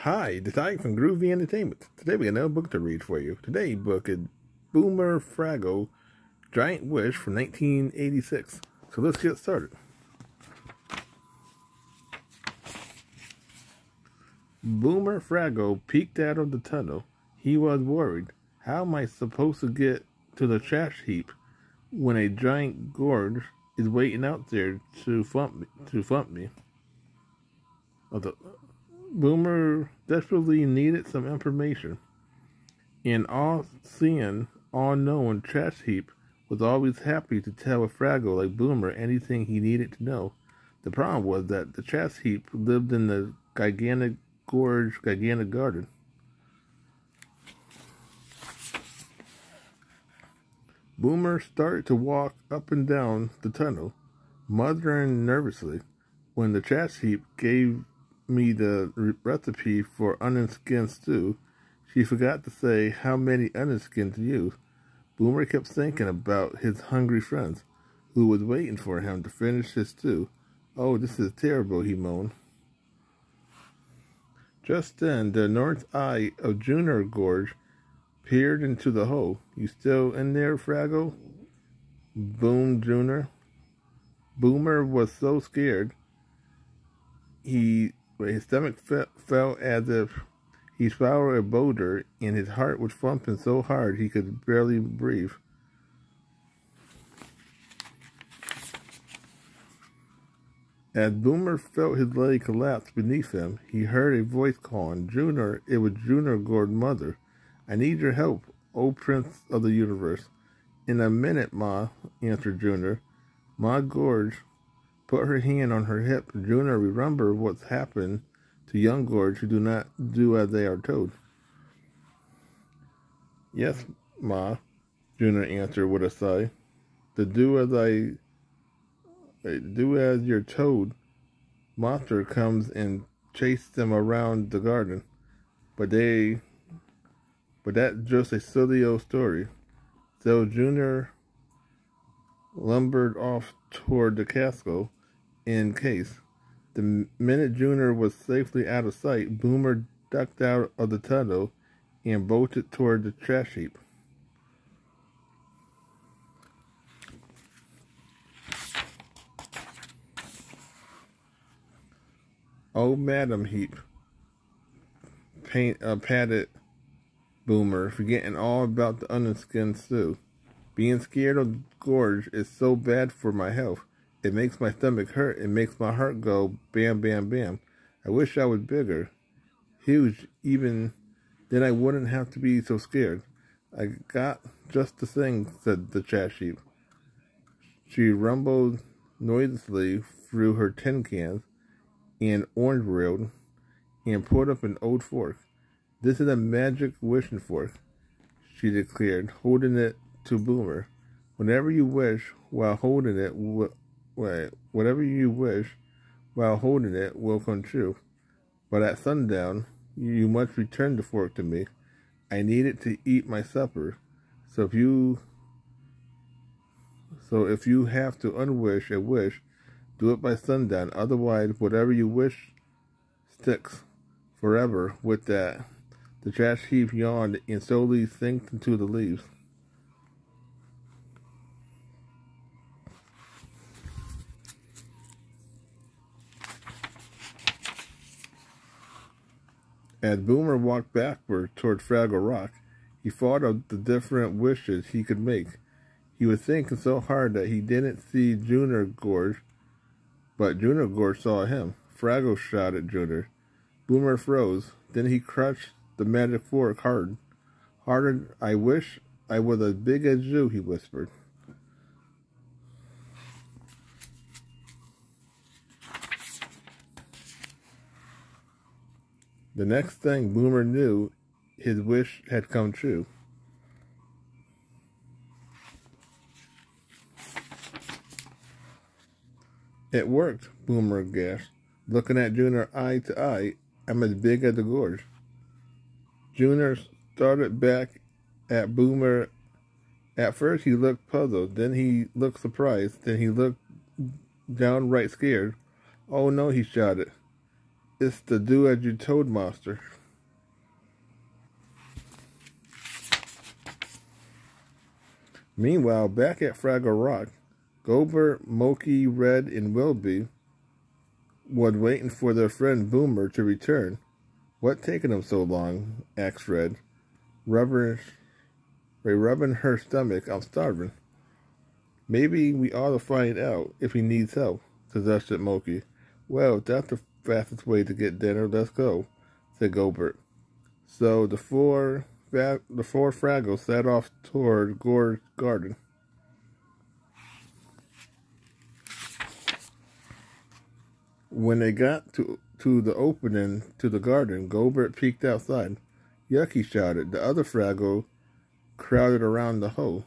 Hi, this is from Groovy Entertainment. Today we got another book to read for you. Today's book is Boomer Fraggle, Giant Wish from 1986. So let's get started. Boomer Fraggle peeked out of the tunnel. He was worried. How am I supposed to get to the trash heap when a giant gorge is waiting out there to thump me? Boomer desperately needed some information. An all-seeing, all-knowing trash heap was always happy to tell a Fraggle like Boomer anything he needed to know. The problem was that the trash heap lived in the gigantic gorge, gigantic garden. Boomer started to walk up and down the tunnel, muttering nervously. When the trash heap gave me the recipe for onion skin stew, she forgot to say how many onion skins to use. Boomer kept thinking about his hungry friends, who was waiting for him to finish his stew. Oh, this is terrible, he moaned. Just then, the north eye of Junior Gorge peered into the hole. You still in there, Fraggle? Boomed Junior. Boomer was so scared, his stomach felt as if he swallowed a boulder, and his heart was thumping so hard he could barely breathe. As Boomer felt his leg collapse beneath him, he heard a voice calling, "Junior!" It was Junior Gorge's mother. "I need your help, O Prince of the Universe." "In a minute, Ma," answered Junior. Ma Gorge put her hand on her hip. Junior remembered what's happened to young Gorge who do not do as they are told. "Yes, Ma," Junior answered with a sigh. Do as you're told. Monster comes and chases them around the garden. But that's just a silly old story." So Junior lumbered off toward the castle in case. The minute Junior was safely out of sight, Boomer ducked out of the tunnel and bolted toward the trash heap. "Oh, Madam Heap," patted Boomer, forgetting all about the onion skin stew. "Being scared of the gorge is so bad for my health. It makes my stomach hurt. It makes my heart go bam, bam, bam. I wish I was bigger, huge, even then I wouldn't have to be so scared." "I got just the thing," said the trash heap. She rumbled noiselessly through her tin cans and orange reel and pulled up an old fork. "This is a magic wishing fork," she declared, holding it to Boomer. Whatever you wish while holding it will come true. But at sundown, you must return the fork to me. I need it to eat my supper. So if you have to unwish a wish, do it by sundown. Otherwise, whatever you wish sticks forever with that." The trash heap yawned and slowly sank into the leaves. As Boomer walked backward toward Fraggle Rock, he thought of the different wishes he could make. He was thinking so hard that he didn't see Junior Gorge, but Junior Gorge saw him. "Fraggle!" shouted Junior. Boomer froze. Then he crushed the magic fork harder. "I wish I was as big as you," he whispered. The next thing Boomer knew, his wish had come true. "It worked," Boomer gasped, looking at Junior eye to eye. "I'm as big as the gorge." Junior started back at Boomer. At first he looked puzzled, then he looked surprised, then he looked downright scared. "Oh no," he shouted. It's the do-as-you-told monster. Meanwhile, back at Fraggle Rock, Gobert, Moki, Red, and Wilby was waiting for their friend Boomer to return. "What taking him so long?" asked Red, rubbing her stomach. "I'm starving." "Maybe we ought to find out if he needs help," suggested Moki. "Well, if that's the fastest way to get dinner, let's go," said Gobert. So the four Fraggles set off toward Gore's garden. When they got to the opening to the garden, Gobert peeked outside. "Yuck," he shouted. The other Fraggle crowded around the hole.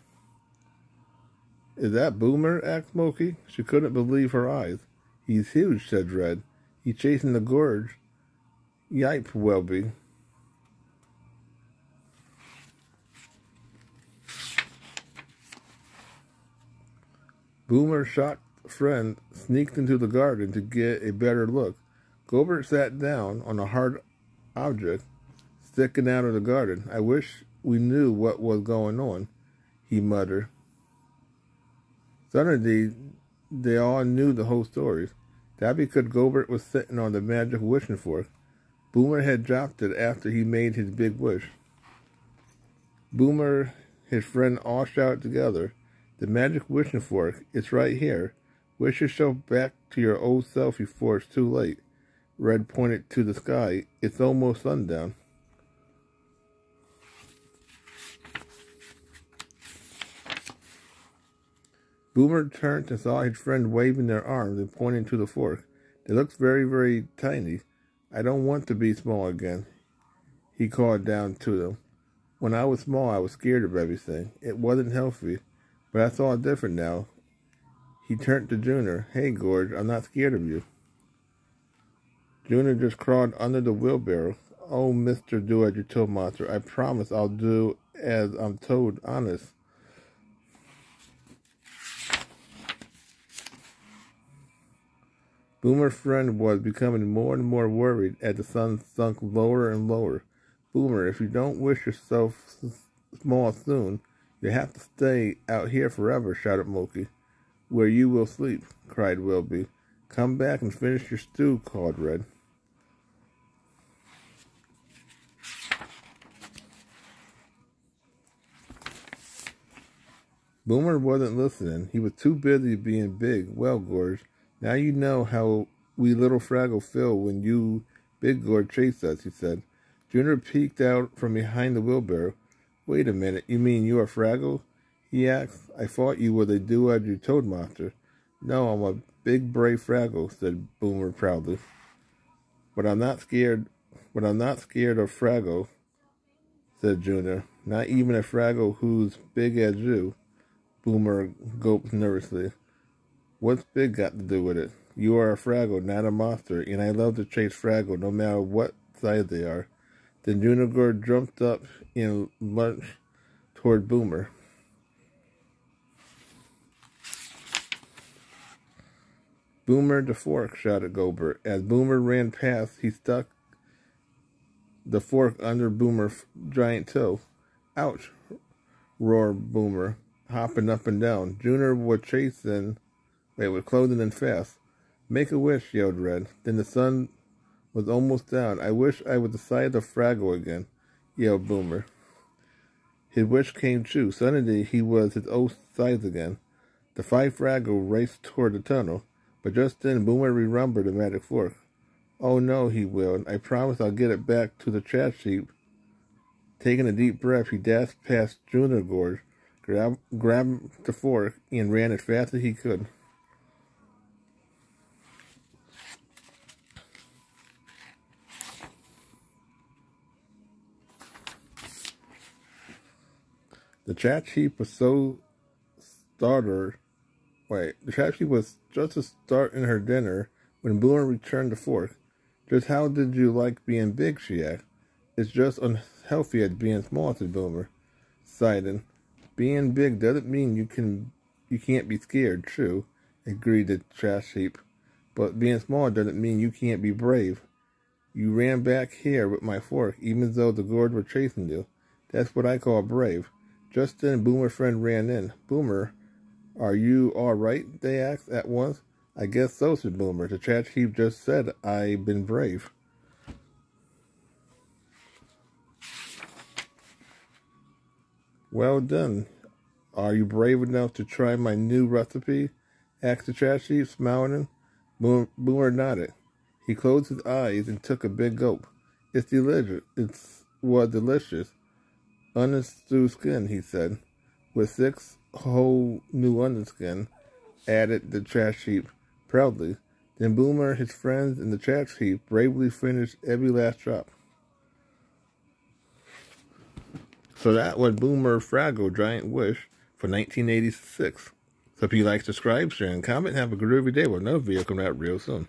"Is that Boomer?" asked Moki. She couldn't believe her eyes. "He's huge," said Red. "He's chasing the gorge." "Yipe, Welby." Boomer's shocked friend sneaked into the garden to get a better look. Gobert sat down on a hard object sticking out of the garden. "I wish we knew what was going on," he muttered. Suddenly, they all knew the whole story. That because Gobert was sitting on the magic wishing fork. Boomer had dropped it after he made his big wish. Boomer, his friend, all shouted together, "The magic wishing fork, it's right here. Wish yourself back to your old self before it's too late." Red pointed to the sky. "It's almost sundown." Boomer turned and saw his friend waving their arms and pointing to the fork. "It looks very, very tiny. I don't want to be small again," he called down to them. "When I was small, I was scared of everything. It wasn't healthy, but that's all different now." He turned to Junior. "Hey, Gorge, I'm not scared of you." Junior just crawled under the wheelbarrow. "Oh, Mr. Do-as-you-told monster, I promise I'll do as I'm told, honest." Boomer's friend was becoming more and more worried as the sun sunk lower and lower. "Boomer, if you don't wish yourself small soon, you'll have to stay out here forever," shouted Moki. "Where you will sleep," cried Wilby. "Come back and finish your stew," called Red. Boomer wasn't listening. He was too busy being big. "Well, Gorge, now you know how we little Fraggle feel when you, Big Gorge, chase us," he said. Junior peeked out from behind the wheelbarrow. "Wait a minute, you mean you're a Fraggle?" he asked. "I thought you were the do-as-you-told monster." "No, I'm a big, brave Fraggle," said Boomer proudly. But I'm not scared of Fraggle," said Junior. "Not even a Fraggle who's big as you." Boomer gulped nervously. "What's big got to do with it? You are a Fraggle, not a monster, and I love to chase Fraggle no matter what size they are." Then Junior jumped up and lunged toward Boomer. "Boomer the fork," shouted Gobert. As Boomer ran past, he stuck the fork under Boomer's giant toe. "Ouch," roared Boomer, hopping up and down. Junior was closing in fast. "Make a wish," yelled Red. Then the sun was almost down. "I wish I was the size of Fraggle again," yelled Boomer. His wish came true. Suddenly he was his old size again. The 5 Fraggle raced toward the tunnel, but just then Boomer remembered the magic fork. "Oh no," he wailed. "I promise I'll get it back to the trash heap." Taking a deep breath, he dashed past Junior Gorge, grabbed the fork, and ran as fast as he could. The trash heap was just a start in her dinner when Boomer returned the fork. "Just how did you like being big?" she asked. "It's just unhealthy as being small," said Boomer, sighing. "Being big doesn't mean you can't be scared, true," agreed the trash heap. "But being small doesn't mean you can't be brave." You ran back here with my fork, even though the gourds were chasing you. That's what I call brave. Just then, Boomer's friend ran in. Boomer, are you all right? They asked at once. I guess so, said Boomer. The trash heap just said I've been brave. Well done. Are you brave enough to try my new recipe? Asked the trash heap, smiling. Boomer nodded. He closed his eyes and took a big gulp. It's delicious. It was delicious. Onion stew skin, he said. With 6 whole new onion skin, added the trash heap proudly. Then Boomer, his friends, and the trash heap bravely finished every last drop. So that was Boomer Fraggle Giant Wish for 1986. So if you like, subscribe, share, and comment, have a groovy day with another video coming out real soon.